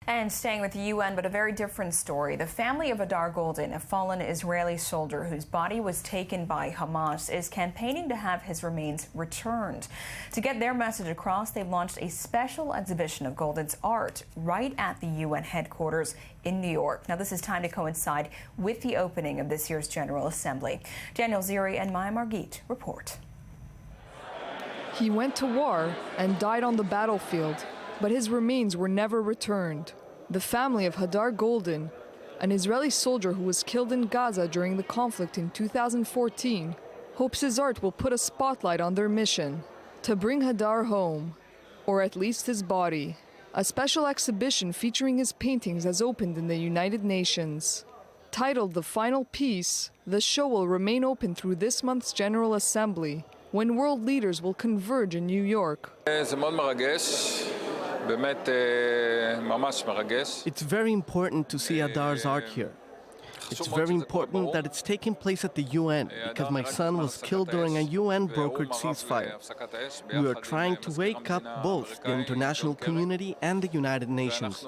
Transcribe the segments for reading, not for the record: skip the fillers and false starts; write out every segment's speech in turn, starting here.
And staying with the UN, but a very different story. The family of Hadar Goldin, a fallen Israeli soldier whose body was taken by Hamas, is campaigning to have his remains returned. To get their message across, they launched a special exhibition of Goldin's art right at the UN headquarters in New York. Now, this is timed to coincide with the opening of this year's General Assembly. Daniel Ziri and Maya Margit report. He went to war and died on the battlefield, but his remains were never returned. The family of Hadar Goldin, an Israeli soldier who was killed in Gaza during the conflict in 2014, hopes his art will put a spotlight on their mission to bring Hadar home, or at least his body. A special exhibition featuring his paintings has opened in the United Nations. Titled The Final Piece, the show will remain open through this month's General Assembly, when world leaders will converge in New York. It's very important to see Hadar's art here. It's very important that it's taking place at the UN, because my son was killed during a UN-brokered ceasefire. We are trying to wake up both the international community and the United Nations.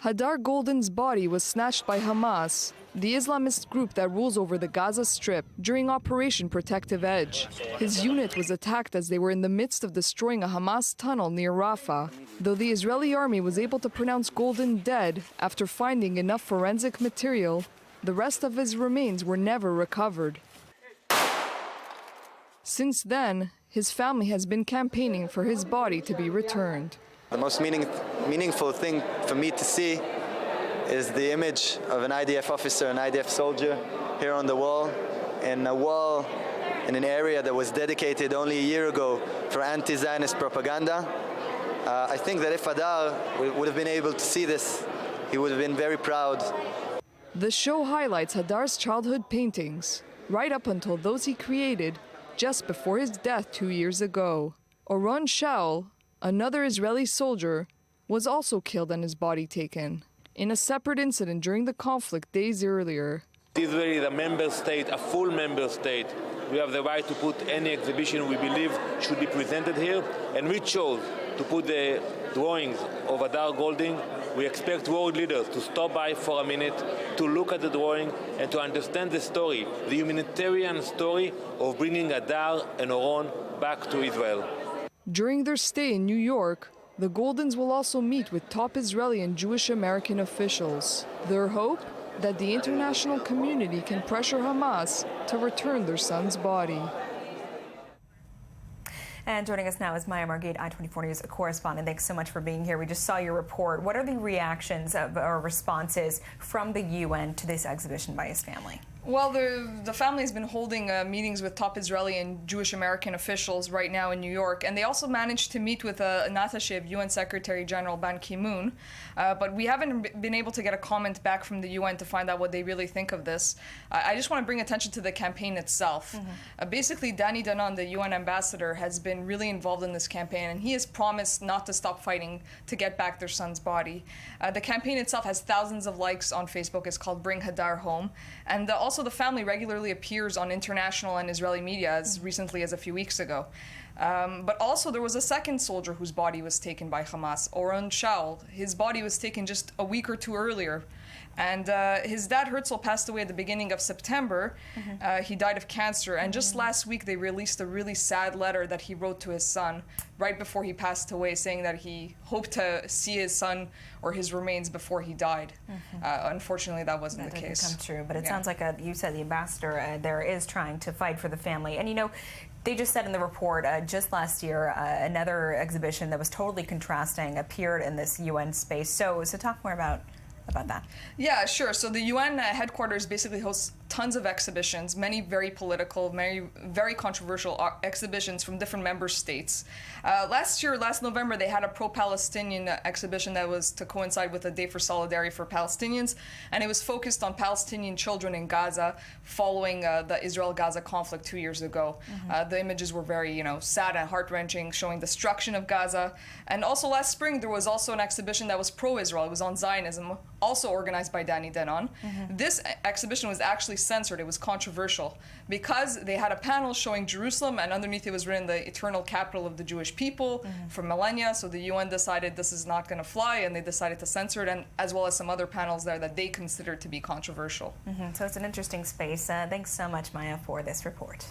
Hadar Goldin's body was snatched by Hamas, the Islamist group that rules over the Gaza Strip, during Operation Protective Edge. His unit was attacked as they were in the midst of destroying a Hamas tunnel near Rafah. Though the Israeli army was able to pronounce Goldin dead after finding enough forensic material, the rest of his remains were never recovered. Since then, his family has been campaigning for his body to be returned. The most meaningful thing for me to see is the image of an IDF officer, an IDF soldier, here on the wall, in an area that was dedicated only a year ago for anti-Zionist propaganda. I think that if Hadar would have been able to see this, he would have been very proud. The show highlights Hadar's childhood paintings, right up until those he created just before his death 2 years ago. Oron Shaul, another Israeli soldier, was also killed and his body taken in a separate incident during the conflict days earlier. Israel is a member state, a full member state. We have the right to put any exhibition we believe should be presented here, and we chose to put the drawings of Hadar Goldin. We expect world leaders to stop by for a minute, to look at the drawing and to understand the story, the humanitarian story of bringing Hadar and Oron back to Israel. During their stay in New York, the Goldins will also meet with top Israeli and Jewish American officials. Their hope? That the international community can pressure Hamas to return their son's body. And joining us now is Maya Margit, I-24 News correspondent. Thanks so much for being here. We just saw your report. What are the reactions or responses from the UN to this exhibition by his family? Well, the family has been holding meetings with top Israeli and Jewish American officials right now in New York, and they also managed to meet with an attaché of UN Secretary General Ban Ki-moon, but we haven't been able to get a comment back from the UN to find out what they really think of this. I just want to bring attention to the campaign itself. Basically, Danny Danon, the UN ambassador, has been really involved in this campaign, and he has promised not to stop fighting to get back their son's body. The campaign itself has thousands of likes on Facebook. It's called Bring Hadar Home, and also the family regularly appears on international and Israeli media as recently as a few weeks ago. But also there was a second soldier whose body was taken by Hamas, Oron Shaul. His body was taken just a week or two earlier. And his dad, Herzl, passed away at the beginning of September. He died of cancer. And just last week, they released a really sad letter that he wrote to his son right before he passed away, saying that he hoped to see his son or his remains before he died. Unfortunately, that wasn't the case. That didn't come true. But it sounds like, you said the ambassador there is trying to fight for the family. And, you know, they just said in the report just last year, another exhibition that was totally contrasting appeared in this UN space. So talk more about that. Yeah, sure. So the UN headquarters basically hosts tons of exhibitions, many very political, very controversial exhibitions from different member states. Last November, they had a pro-Palestinian exhibition that was to coincide with a Day for Solidarity for Palestinians, and it was focused on Palestinian children in Gaza following the Israel-Gaza conflict 2 years ago. The images were very, sad and heart-wrenching, showing destruction of Gaza. And also last spring, there was also an exhibition that was pro-Israel. It was on Zionism, also organized by Danny Danon. This exhibition was actually actually censored. It was controversial because they had a panel showing Jerusalem, and underneath it was written the eternal capital of the Jewish people for millennia. So the UN decided this is not going to fly, and they decided to censor it, and as well as some other panels there that they considered to be controversial. So it's an interesting space. Thanks so much, Maya, for this report.